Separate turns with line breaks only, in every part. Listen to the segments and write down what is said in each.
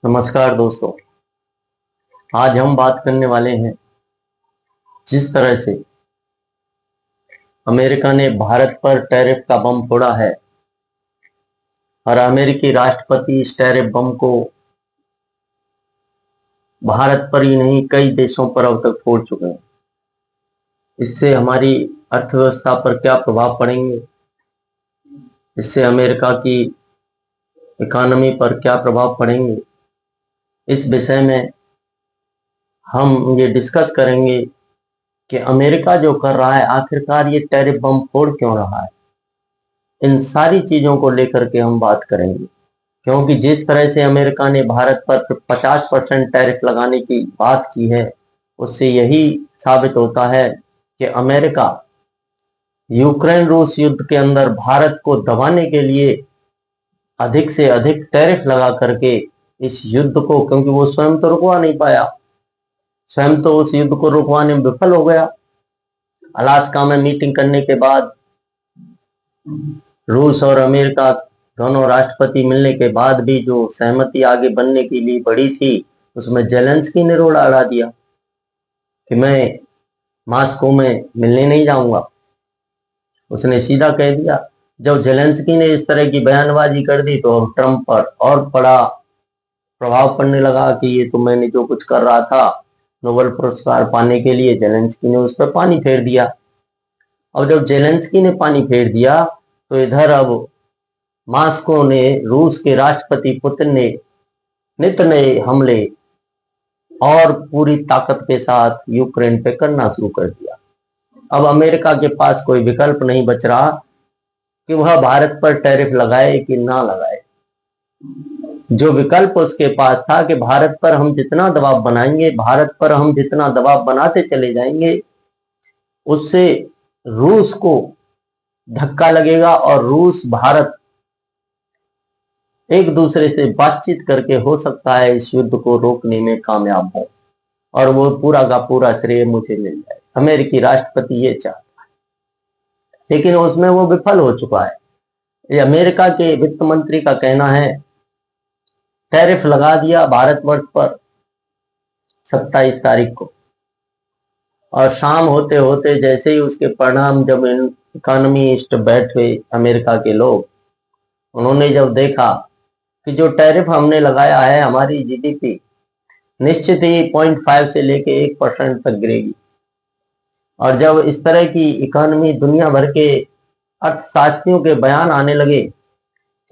नमस्कार दोस्तों। आज हम बात करने वाले हैं जिस तरह से अमेरिका ने भारत पर टैरिफ का बम फोड़ा है और अमेरिकी राष्ट्रपति इस टैरिफ बम को भारत पर ही नहीं कई देशों पर अब तक फोड़ चुके हैं। इससे हमारी अर्थव्यवस्था पर क्या प्रभाव पड़ेंगे, इससे अमेरिका की इकोनॉमी पर क्या प्रभाव पड़ेंगे, इस विषय में हम ये डिस्कस करेंगे कि अमेरिका जो कर रहा है आखिरकार ये टैरिफ बम फोड़ क्यों रहा है। इन सारी चीजों को लेकर के हम बात करेंगे, क्योंकि जिस तरह से अमेरिका ने भारत पर 50% टैरिफ लगाने की बात की है, उससे यही साबित होता है कि अमेरिका यूक्रेन रूस युद्ध के अंदर भारत को दबाने के लिए अधिक से अधिक टैरिफ लगा करके इस युद्ध को, क्योंकि वो स्वयं तो रुकवा नहीं पाया, स्वयं तो उस युद्ध को रुकवाने में विफल हो गया। अलास्का में मीटिंग करने के बाद रूस और अमेरिका दोनों राष्ट्रपति मिलने के बाद भी जो सहमति आगे बनने के लिए बढ़ी थी, उसमें जेलेंस्की ने रोड़ा अड़ा दिया कि मैं मॉस्को में मिलने नहीं जाऊंगा। उसने सीधा कह दिया। जब जेलेंस्की ने इस तरह की बयानबाजी कर दी तो अब ट्रंप पर और बड़ा प्रभाव पड़ने लगा कि ये तो मैंने जो कुछ कर रहा था नोबेल पुरस्कार पाने के लिए, जेलेंस्की ने उस पर पानी फेर दिया। अब जब जेलेंस्की ने पानी फेर दिया तो इधर अब मॉस्को ने, रूस के राष्ट्रपति पुतिन ने नित नए हमले और पूरी ताकत के साथ यूक्रेन पे करना शुरू कर दिया। अब अमेरिका के पास कोई विकल्प नहीं बच रहा कि वह भारत पर टैरिफ लगाए कि ना लगाए। जो विकल्प उसके पास था कि भारत पर हम जितना दबाव बनाएंगे, भारत पर हम जितना दबाव बनाते चले जाएंगे, उससे रूस को धक्का लगेगा और रूस भारत एक दूसरे से बातचीत करके हो सकता है इस युद्ध को रोकने में कामयाब हो और वो पूरा का पूरा श्रेय मुझे मिल जाए। अमेरिकी राष्ट्रपति ये चाहता है, लेकिन उसमें वो विफल हो चुका है। ये अमेरिका के वित्त मंत्री का कहना है, टैरिफ लगा दिया भारतवर्ष पर 27 तारीख को, और शाम होते होते जैसे ही उसके परिणाम जब इकोनॉमिस्ट बैठे अमेरिका के लोग, उन्होंने जब देखा कि जो टैरिफ हमने लगाया है हमारी जीडीपी निश्चित ही 0.5 से लेके 1% तक गिरेगी। और जब इस तरह की इकोनॉमी दुनिया भर के अर्थशास्त्रियों के बयान आने लगे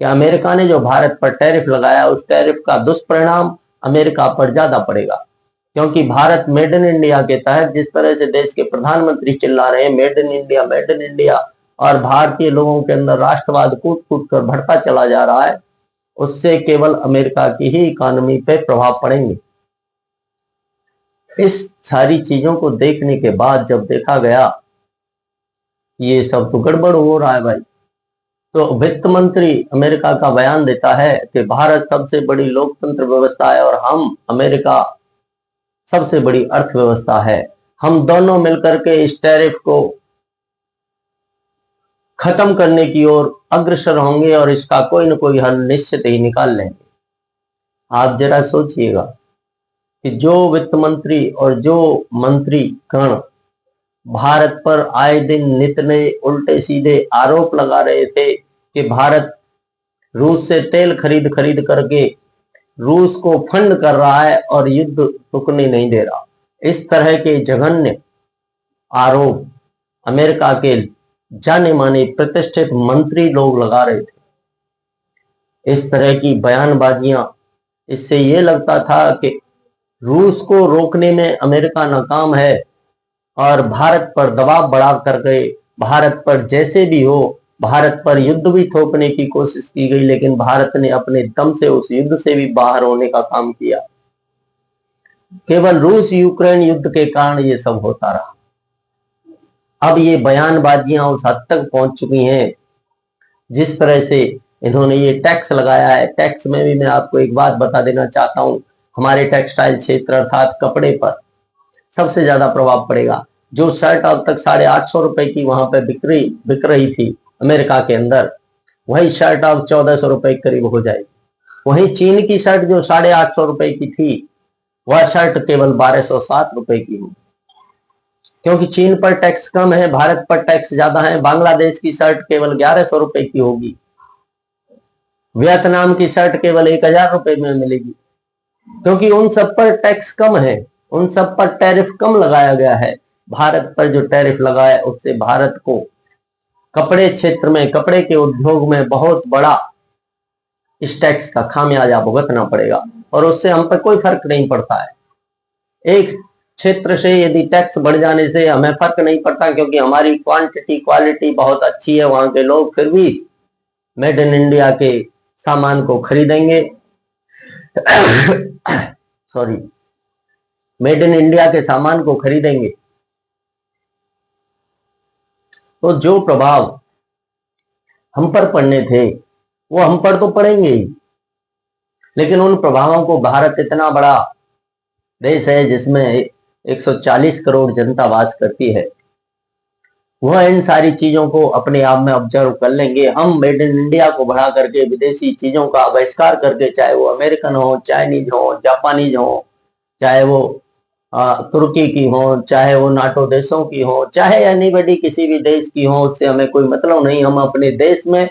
कि अमेरिका ने जो भारत पर टैरिफ लगाया उस टैरिफ का दुष्परिणाम अमेरिका पर ज्यादा पड़ेगा, क्योंकि भारत मेड इन इंडिया के तहत जिस तरह से देश के प्रधानमंत्री चिल्ला रहे हैं made in India made in India, और भारतीय लोगों के अंदर राष्ट्रवाद कूट कूट कर बढ़ता चला जा रहा है, उससे केवल अमेरिका की ही इकोनॉमी पे प्रभाव पड़ेंगे। इस सारी चीजों को देखने के बाद जब देखा गया ये सब तो गड़बड़ हो रहा है भाई, तो वित्त मंत्री अमेरिका का बयान देता है कि भारत सबसे बड़ी लोकतंत्र व्यवस्था है और हम अमेरिका सबसे बड़ी अर्थव्यवस्था है। हम दोनों मिलकर के इस टैरिफ को खत्म करने की ओर अग्रसर होंगे और इसका कोई न कोई हल निश्चित ही निकाल लेंगे। आप जरा सोचिएगा कि जो वित्त मंत्री और जो मंत्री गण भारत पर आए दिन नित नए उल्टे सीधे आरोप लगा रहे थे कि भारत रूस से तेल खरीद खरीद करके रूस को फंड कर रहा है और युद्ध रुकने नहीं दे रहा, इस तरह के जघन्य आरोप अमेरिका के जाने माने प्रतिष्ठित मंत्री लोग लगा रहे थे। इस तरह की बयानबाजियां, इससे ये लगता था कि रूस को रोकने में अमेरिका नाकाम है और भारत पर दबाव बढ़ा करके भारत पर जैसे भी हो भारत पर युद्ध भी थोपने की कोशिश की गई, लेकिन भारत ने अपने दम से उस युद्ध से भी बाहर होने का काम किया। केवल रूस यूक्रेन युद्ध के कारण ये सब होता रहा। अब ये बयानबाजियां उस हद तक पहुंच चुकी हैं, जिस तरह से इन्होंने ये टैक्स लगाया है। टैक्स में भी मैं आपको एक बात बता देना चाहता हूं, हमारे टेक्सटाइल क्षेत्र अर्थात कपड़े पर सबसे ज्यादा प्रभाव पड़ेगा। जो शर्ट अब तक 850 रुपए की वहां पर बिक रही थी अमेरिका के अंदर, वही शर्ट अब 1400 रुपए करीब हो जाएगी। वहीं चीन की शर्ट जो 850 रुपए की थी, वह शर्ट केवल 1207 रुपए की होगी, क्योंकि चीन पर टैक्स कम है, भारत पर टैक्स ज्यादा है। बांग्लादेश की शर्ट केवल 1100 रुपए की होगी, वियतनाम की शर्ट केवल 1000 रुपए में मिलेगी, क्योंकि उन सब पर टैक्स कम है, उन सब पर टैरिफ कम लगाया गया है। भारत पर जो टैरिफ लगा है उससे भारत को कपड़े क्षेत्र में, कपड़े के उद्योग में बहुत बड़ा इस टैक्स का खामियाजा भुगतना पड़ेगा, और उससे हम पर कोई फर्क नहीं पड़ता है। एक क्षेत्र से यदि टैक्स बढ़ जाने से हमें फर्क नहीं पड़ता, क्योंकि हमारी क्वांटिटी क्वालिटी बहुत अच्छी है। वहां के लोग फिर भी मेड इन इंडिया के सामान को खरीदेंगे सॉरी, मेड इन इंडिया के सामान को खरीदेंगे। तो जो प्रभाव हम पर पड़ने थे वो हम पर तो पड़ेंगे ही, लेकिन उन प्रभावों को, भारत इतना बड़ा देश है जिसमें 140 करोड़ जनता वास करती है, वह इन सारी चीजों को अपने आप में ऑब्जर्व कर लेंगे। हम मेड इन इंडिया को बढ़ा करके विदेशी चीजों का बहिष्कार करके, चाहे वो अमेरिकन हो, चाइनीज हो, जापानीज हो, चाहे वो तुर्की की हो, चाहे वो नाटो देशों की हो, चाहे एनीबडी किसी भी देश की हो, उससे हमें कोई मतलब नहीं। हम अपने देश में,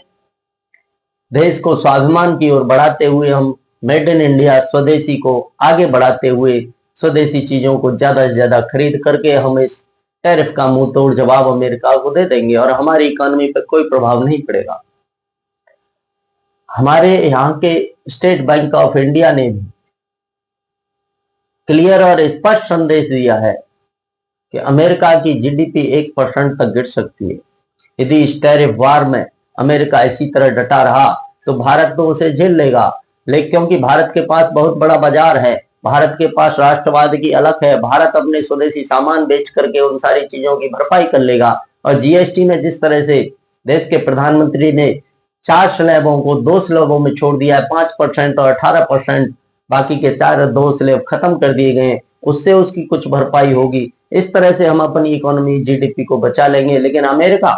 देश को स्वाभिमान की ओर बढ़ाते हुए, हम मेड इन इंडिया स्वदेशी को आगे बढ़ाते हुए, स्वदेशी चीजों को ज्यादा से ज्यादा खरीद करके हम इस टैरिफ का मुंह तोड़ जवाब अमेरिका को दे देंगे, और हमारी इकोनॉमी पर कोई प्रभाव नहीं पड़ेगा। हमारे यहाँ के स्टेट बैंक ऑफ इंडिया ने भी क्लियर और स्पष्ट संदेश दिया है कि अमेरिका की जीडीपी 1% तक गिर सकती है यदि इस टैरिफ वार में अमेरिका इसी तरह डटा रहा। तो भारत तो उसे झेल लेगा, लेकिन क्योंकि भारत के पास बहुत बड़ा बाजार है, भारत के पास राष्ट्रवाद की अलख है, भारत अपने स्वदेशी सामान बेच करके उन सारी चीजों की भरपाई कर लेगा। और जीएसटी में जिस तरह से देश के प्रधानमंत्री ने 4 स्लैबों को 2 स्लैबों में छोड़ दिया है, 5% और 18%, बाकी के 2 स्लैब खत्म कर दिए गए, उससे उसकी कुछ भरपाई होगी। इस तरह से हम अपनी इकोनॉमी जीडीपी को बचा लेंगे, लेकिन अमेरिका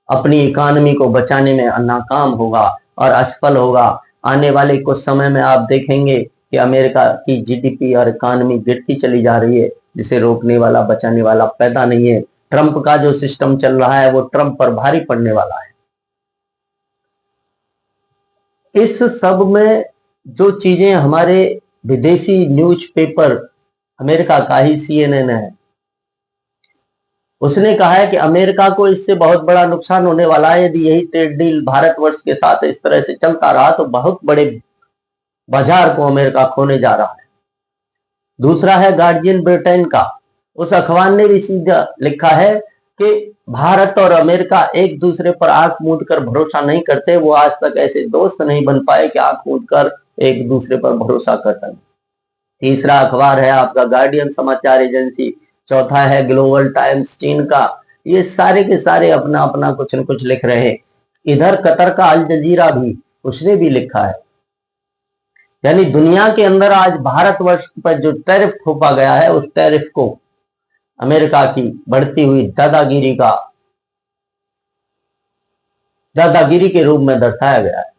अपनी इकोनॉमी को बचाने में नाकाम होगा और असफल होगा। आने वाले कुछ समय में आप देखेंगे कि अमेरिका की जीडीपी और इकोनॉमी गिरती चली जा रही है, जिसे रोकने वाला, बचाने वाला पैदा नहीं है। ट्रंप का जो सिस्टम चल रहा है वो ट्रंप पर भारी पड़ने वाला है। इस सब में जो चीजें हमारे विदेशी न्यूज़पेपर, अमेरिका का ही CNN है, उसने कहा है कि अमेरिका को इससे बहुत बड़ा नुकसान होने वाला है। यदि यही ट्रेड डील भारतवर्ष के साथ इस तरह से चलता रहा तो बहुत बड़े बाजार को अमेरिका खोने जा रहा है। दूसरा है गार्जियन ब्रिटेन का, उस अखबार ने भी सीधा लिखा है कि भारत और अमेरिका एक दूसरे पर आंख मूंद कर भरोसा नहीं करते, वो आज तक ऐसे दोस्त नहीं बन पाए कि आंख मूंद कर एक दूसरे पर भरोसा कर सकें। तीसरा अखबार है आपका गार्डियन समाचार एजेंसी, चौथा है ग्लोबल टाइम्स चीन का। ये सारे के सारे अपना अपना कुछ न कुछ लिख रहे हैं। इधर कतर का अल जजीरा भी, उसने भी लिखा है। यानी दुनिया के अंदर आज भारतवर्ष पर जो टैरिफ थोपा गया है, उस टैरिफ को अमेरिका की बढ़ती हुई दादागिरी के रूप में दर्शाया गया है।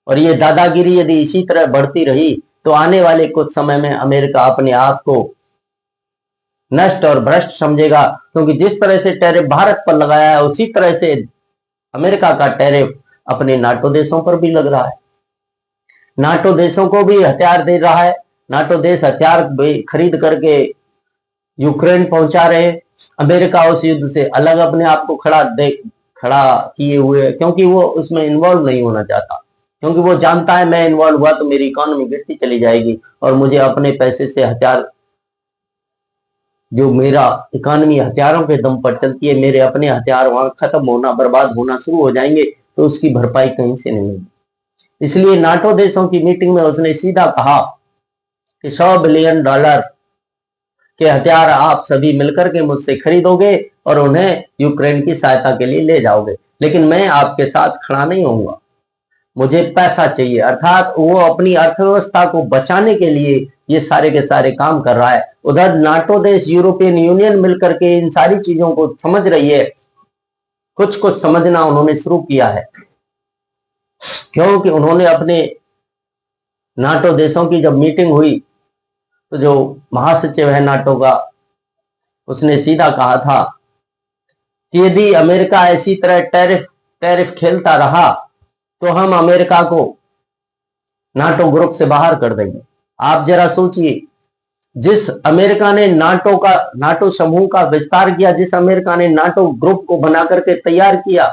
और ये दादागिरी यदि इसी तरह बढ़ती रही तो आने वाले कुछ समय में अमेरिका अपने आप को नष्ट और भ्रष्ट समझेगा, क्योंकि जिस तरह से टैरिफ भारत पर लगाया है उसी तरह से अमेरिका का टैरिफ अपने नाटो देशों पर भी लग रहा है। नाटो देशों को भी हथियार दे रहा है, नाटो देश हथियार खरीद करके यूक्रेन पहुंचा रहे। अमेरिका उस युद्ध से अलग अपने आप को खड़ा किए हुए, क्योंकि वो उसमें इन्वॉल्व नहीं होना चाहता, क्योंकि वो जानता है मैं इन्वॉल्व हुआ तो मेरी इकोनॉमी गिरती चली जाएगी और मुझे अपने पैसे से हथियार, जो मेरा इकोनॉमी हथियारों के दम पर चलती है, मेरे अपने हथियार वहां खत्म होना, बर्बाद होना शुरू हो जाएंगे, तो उसकी भरपाई कहीं से नहीं होगी। इसलिए नाटो देशों की मीटिंग में उसने सीधा कहा कि $100 बिलियन के हथियार आप सभी मिलकर के मुझसे खरीदोगे और उन्हें यूक्रेन की सहायता के लिए ले जाओगे, लेकिन मैं आपके साथ खड़ा नहीं होऊंगा, मुझे पैसा चाहिए। अर्थात वो अपनी अर्थव्यवस्था को बचाने के लिए ये सारे के सारे काम कर रहा है। उधर नाटो देश, यूरोपियन यूनियन मिलकर के इन सारी चीजों को समझ रही है, कुछ कुछ समझना उन्होंने शुरू किया है, क्योंकि उन्होंने अपने नाटो देशों की जब मीटिंग हुई तो जो महासचिव है नाटो का, उसने सीधा कहा था कि यदि अमेरिका इसी तरह टैरिफ टैरिफ खेलता रहा तो हम अमेरिका को नाटो ग्रुप से बाहर कर देंगे। आप जरा सोचिए, जिस अमेरिका ने नाटो समूह का विस्तार किया, जिस अमेरिका ने नाटो ग्रुप को बना करके तैयार किया,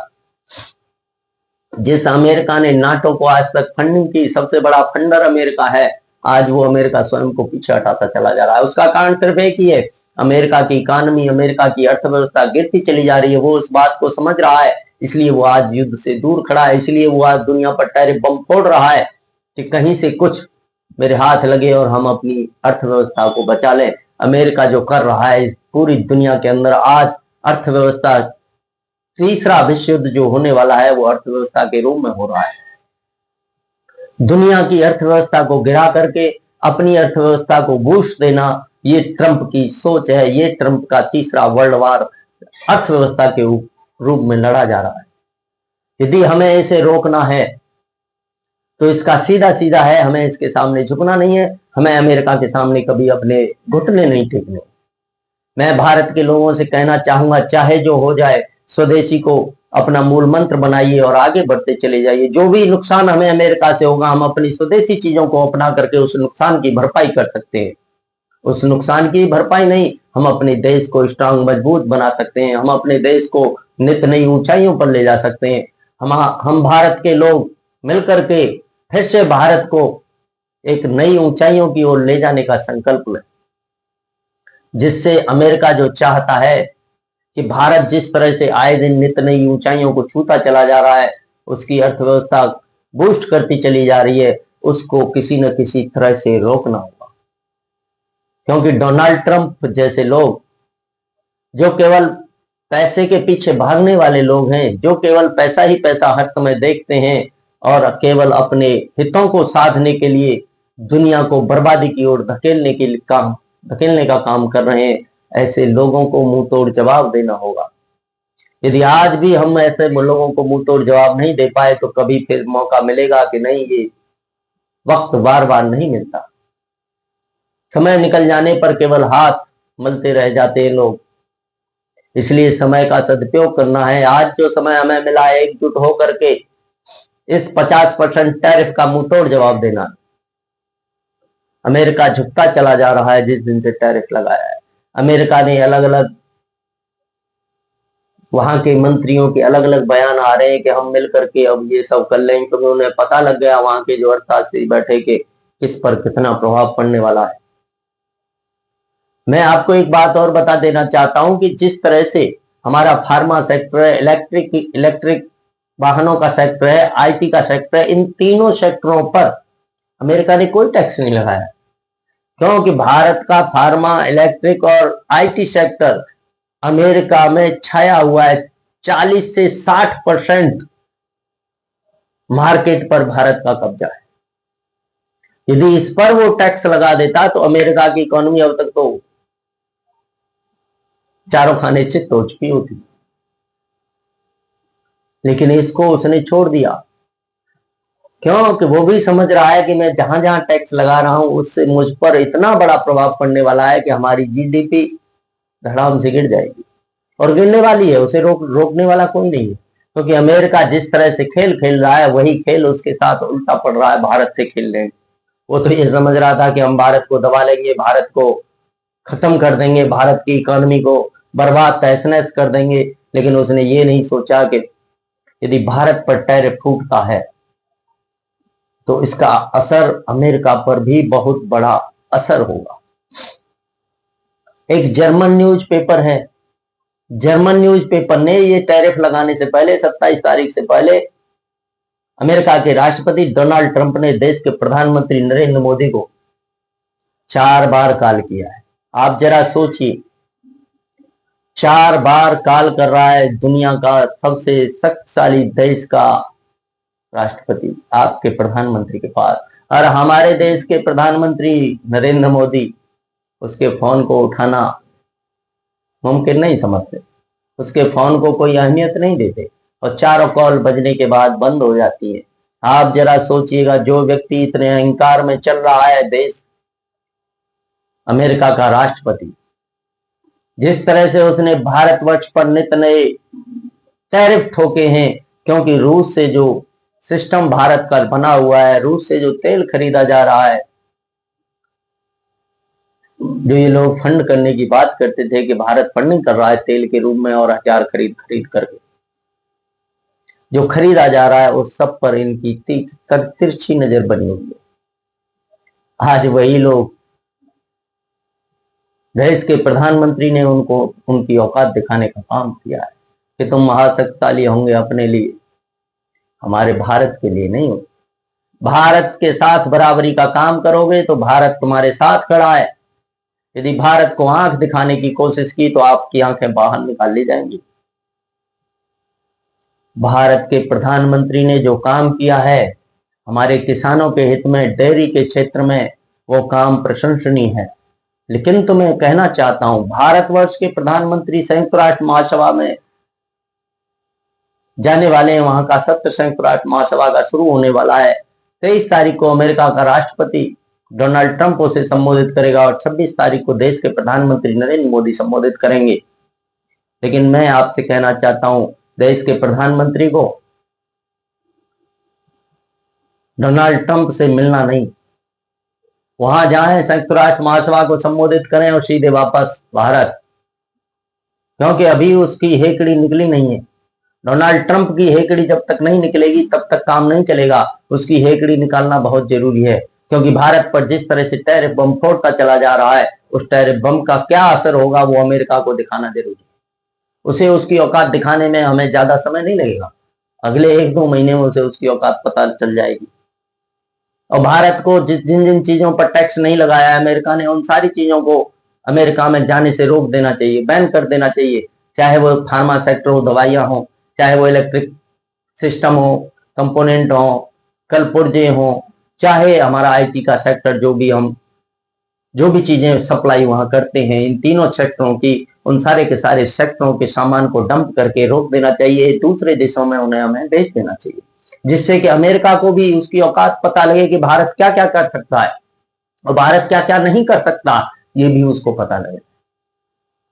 जिस अमेरिका ने नाटो को आज तक फंडिंग की, सबसे बड़ा फंडर अमेरिका है, आज वो अमेरिका स्वयं को पीछे हटाता चला जा रहा है। उसका कारण सिर्फ एक ही है, अमेरिका की इकानमी, अमेरिका की अर्थव्यवस्था गिरती चली जा रही है। वो उस बात को समझ रहा है, इसलिए वो आज युद्ध से दूर खड़ा है, इसलिए वो आज दुनिया पर टैरिफ बम फोड़ रहा है कि कहीं से कुछ मेरे हाथ लगे और हम अपनी अर्थव्यवस्था को बचा लें। अमेरिका जो कर रहा है पूरी दुनिया के अंदर, आज अर्थव्यवस्था, तीसरा विश्व युद्ध जो होने वाला है वो अर्थव्यवस्था के रूप में हो रहा है। दुनिया की अर्थव्यवस्था को गिरा करके अपनी अर्थव्यवस्था को बूस्ट देना, ये ट्रंप की सोच है। ये ट्रंप का तीसरा वर्ल्ड वार अर्थव्यवस्था के रूप में लड़ा जा रहा है। यदि हमें इसे रोकना है तो इसका सीधा सीधा है, हमें इसके सामने झुकना नहीं है, हमें अमेरिका के सामने कभी अपने घुटने नहीं टेकने। मैं भारत के लोगों से कहना चाहूंगा, चाहे जो हो जाए, स्वदेशी को अपना मूल मंत्र बनाइए और आगे बढ़ते चले जाइए। जो भी नुकसान हमें अमेरिका से होगा, हम अपनी स्वदेशी चीजों को अपना करके उस नुकसान की भरपाई कर सकते हैं। उस नुकसान की भरपाई नहीं, हम अपने देश को स्ट्रांग, मजबूत बना सकते हैं। हम अपने देश को नित नई ऊंचाइयों पर ले जा सकते हैं। हम भारत के लोग मिलकर के फिर से भारत को एक नई ऊंचाइयों की ओर ले जाने का संकल्प लें, जिससे अमेरिका जो चाहता है कि भारत जिस तरह से आए दिन नित नई ऊंचाइयों को छूता चला जा रहा है, उसकी अर्थव्यवस्था बूस्ट करती चली जा रही है, उसको किसी न किसी तरह से रोकना होगा। क्योंकि डोनाल्ड ट्रंप जैसे लोग, जो केवल पैसे के पीछे भागने वाले लोग हैं, जो केवल पैसा ही पैसा हर समय देखते हैं और केवल अपने हितों को साधने के लिए दुनिया को बर्बादी की ओर धकेलने का काम कर रहे हैं, ऐसे लोगों को मुंह तोड़ जवाब देना होगा। यदि आज भी हम ऐसे लोगों को मुंह तोड़ जवाब नहीं दे पाए तो कभी फिर मौका मिलेगा कि नहीं? ये वक्त बार बार नहीं मिलता। समय निकल जाने पर केवल हाथ मलते रह जाते हैं लोग। इसलिए समय का सदुपयोग करना है। आज जो समय हमें मिला है, एकजुट होकर के इस 50% टैरिफ का मुंह तोड़ जवाब देना। अमेरिका झुकता चला जा रहा है जिस दिन से टैरिफ लगाया है। अमेरिका ने अलग अलग, वहां के मंत्रियों के अलग अलग बयान आ रहे हैं कि हम मिलकर के अब ये सब कर लेंगे, क्योंकि उन्हें पता लग गया वहां के जो अर्थशास्त्री बैठे के किस पर कितना प्रभाव पड़ने वाला है। मैं आपको एक बात और बता देना चाहता हूं कि जिस तरह से हमारा फार्मा सेक्टर है, इलेक्ट्रिक वाहनों का सेक्टर है, आईटी का सेक्टर है, इन तीनों सेक्टरों पर अमेरिका ने कोई टैक्स नहीं लगाया, क्योंकि भारत का फार्मा, इलेक्ट्रिक और आईटी सेक्टर अमेरिका में छाया हुआ है। 40 से 60% मार्केट पर भारत का कब्जा है। यदि इस पर वो टैक्स लगा देता तो अमेरिका की इकोनॉमी अब तक तो चारों खाने चित हो चुकी होती, लेकिन इसको उसने छोड़ दिया। क्योंकि वो भी समझ रहा है कि मैं जहां जहां टैक्स लगा रहा हूं उससे मुझ पर इतना बड़ा प्रभाव पड़ने वाला है कि हमारी जीडीपी धड़ाम से गिर जाएगी, और गिरने वाली है। उसे रोकने वाला कोई नहीं है, क्योंकि अमेरिका जिस तरह से खेल खेल रहा है वही खेल उसके साथ उल्टा पड़ रहा है भारत से खेलने। वो तो ये समझ रहा था कि हम भारत को दबा लेंगे, भारत को खत्म कर देंगे, भारत की इकोनॉमी को बर्बाद तहस नहस कर देंगे, लेकिन उसने ये नहीं सोचा कि यदि भारत पर टैरिफ फूटता है तो इसका असर अमेरिका पर भी बहुत बड़ा असर होगा। एक जर्मन न्यूज़पेपर है, जर्मन न्यूज़पेपर ने ये टैरिफ लगाने से पहले, 27 तारीख से पहले, अमेरिका के राष्ट्रपति डोनाल्ड ट्रंप ने देश के प्रधानमंत्री नरेंद्र मोदी को 4 बार कॉल किया है। आप जरा सोचिए, 4 बार कॉल कर रहा है दुनिया का सबसे शक्तिशाली देश का राष्ट्रपति आपके प्रधानमंत्री के पास, और हमारे देश के प्रधानमंत्री नरेंद्र मोदी उसके फोन को उठाना मुमकिन नहीं समझते, उसके फोन को कोई अहमियत नहीं देते, और चारों कॉल बजने के बाद बंद हो जाती है। आप जरा सोचिएगा, जो व्यक्ति इतने अहंकार में चल रहा है, देश अमेरिका का राष्ट्रपति, जिस तरह से उसने भारतवर्ष पर नित नए टैरिफ ठोके हैं, क्योंकि रूस से जो सिस्टम भारत का बना हुआ है, रूस से जो तेल खरीदा जा रहा है, जो ये लोग फंड करने की बात करते थे कि भारत फंडिंग कर रहा है तेल के रूप में और हथियार खरीद करके जो खरीदा जा रहा है, उस सब पर इनकी तिरछी नजर बनी हुई है। आज वही लोग, देश के प्रधानमंत्री ने उनको उनकी औकात दिखाने का काम किया है कि तुम महाशक्तिशाली होंगे अपने लिए, हमारे भारत के लिए नहीं हो। भारत के साथ बराबरी का काम करोगे तो भारत तुम्हारे साथ खड़ा है। यदि भारत को आंख दिखाने की कोशिश की तो आपकी आंखें बाहर निकाल ली जाएंगी। भारत के प्रधानमंत्री ने जो काम किया है हमारे किसानों के हित में, डेयरी के क्षेत्र में, वो काम प्रशंसनीय है। लेकिन तो मैं कहना चाहता हूं, भारतवर्ष के प्रधानमंत्री संयुक्त राष्ट्र महासभा में जाने वाले हैं। वहां का सत्र संयुक्त राष्ट्र महासभा का शुरू होने वाला है। 23 तारीख को अमेरिका का राष्ट्रपति डोनाल्ड ट्रंप उसे संबोधित करेगा और 26 तारीख को देश के प्रधानमंत्री नरेंद्र मोदी संबोधित करेंगे। लेकिन मैं आपसे कहना चाहता हूं, देश के प्रधानमंत्री को डोनाल्ड ट्रंप से मिलना नहीं, वहां जाएं, संयुक्त राष्ट्र महासभा को संबोधित करें और सीधे वापस भारत, क्योंकि अभी उसकी हेकड़ी निकली नहीं है। डोनाल्ड ट्रंप की हेकड़ी जब तक नहीं निकलेगी तब तक काम नहीं चलेगा। उसकी हेकड़ी निकालना बहुत जरूरी है, क्योंकि भारत पर जिस तरह से टैरिफ बम फोड़ता चला जा रहा है, उस टैरिफ बम का क्या असर होगा वो अमेरिका को दिखाना जरूरी है। उसे उसकी औकात दिखाने में हमें ज्यादा समय नहीं लगेगा, अगले 1-2 महीने में उसे उसकी औकात पता चल जाएगी। और भारत को जिन जिन चीजों पर टैक्स नहीं लगाया अमेरिका ने, उन सारी चीजों को अमेरिका में जाने से रोक देना चाहिए, बैन कर देना चाहिए। चाहे वो फार्मा सेक्टर हो, दवाइयां हो, चाहे वो इलेक्ट्रिक सिस्टम हो, कंपोनेंट हो, कल पुर्जे हो, चाहे हमारा आईटी का सेक्टर, जो भी चीजें सप्लाई वहां करते हैं, इन तीनों सेक्टरों की, उन सारे के सारे सेक्टरों के सामान को डंप करके रोक देना चाहिए। दूसरे देशों में उन्हें हमें बेच देना चाहिए, जिससे कि अमेरिका को भी उसकी औकात पता लगे कि भारत क्या क्या कर सकता है और भारत क्या क्या नहीं कर सकता, ये भी उसको पता लगे।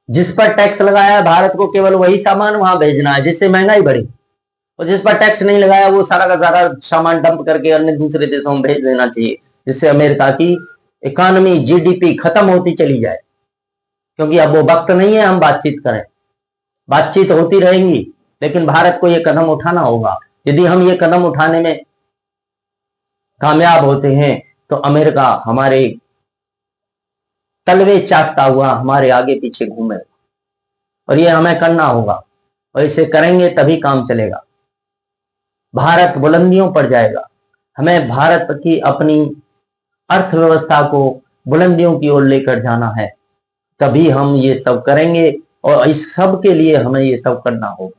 जिस पर टैक्स लगाया है भारत को केवल वही सामान वहां भेजना है जिससे महंगाई बढ़ी, और जिस पर टैक्स नहीं लगाया वो सारा का सारा सामान डंप करके अन्य दूसरे देशों में भेज देना चाहिए, जिससे अमेरिका की इकोनॉमी, जीडीपी खत्म होती चली जाए। क्योंकि अब वो वक्त नहीं है हम बातचीत करें, बातचीत होती रहेंगी, लेकिन भारत को ये कदम उठाना होगा। यदि हम ये कदम उठाने में कामयाब होते हैं तो अमेरिका हमारे तलवे चाटता हुआ हमारे आगे पीछे घूमे, और ये हमें करना होगा, और इसे करेंगे तभी काम चलेगा। भारत बुलंदियों पर जाएगा। हमें भारत की अपनी अर्थव्यवस्था को बुलंदियों की ओर लेकर जाना है, तभी हम ये सब करेंगे, और इस सब के लिए हमें ये सब करना होगा।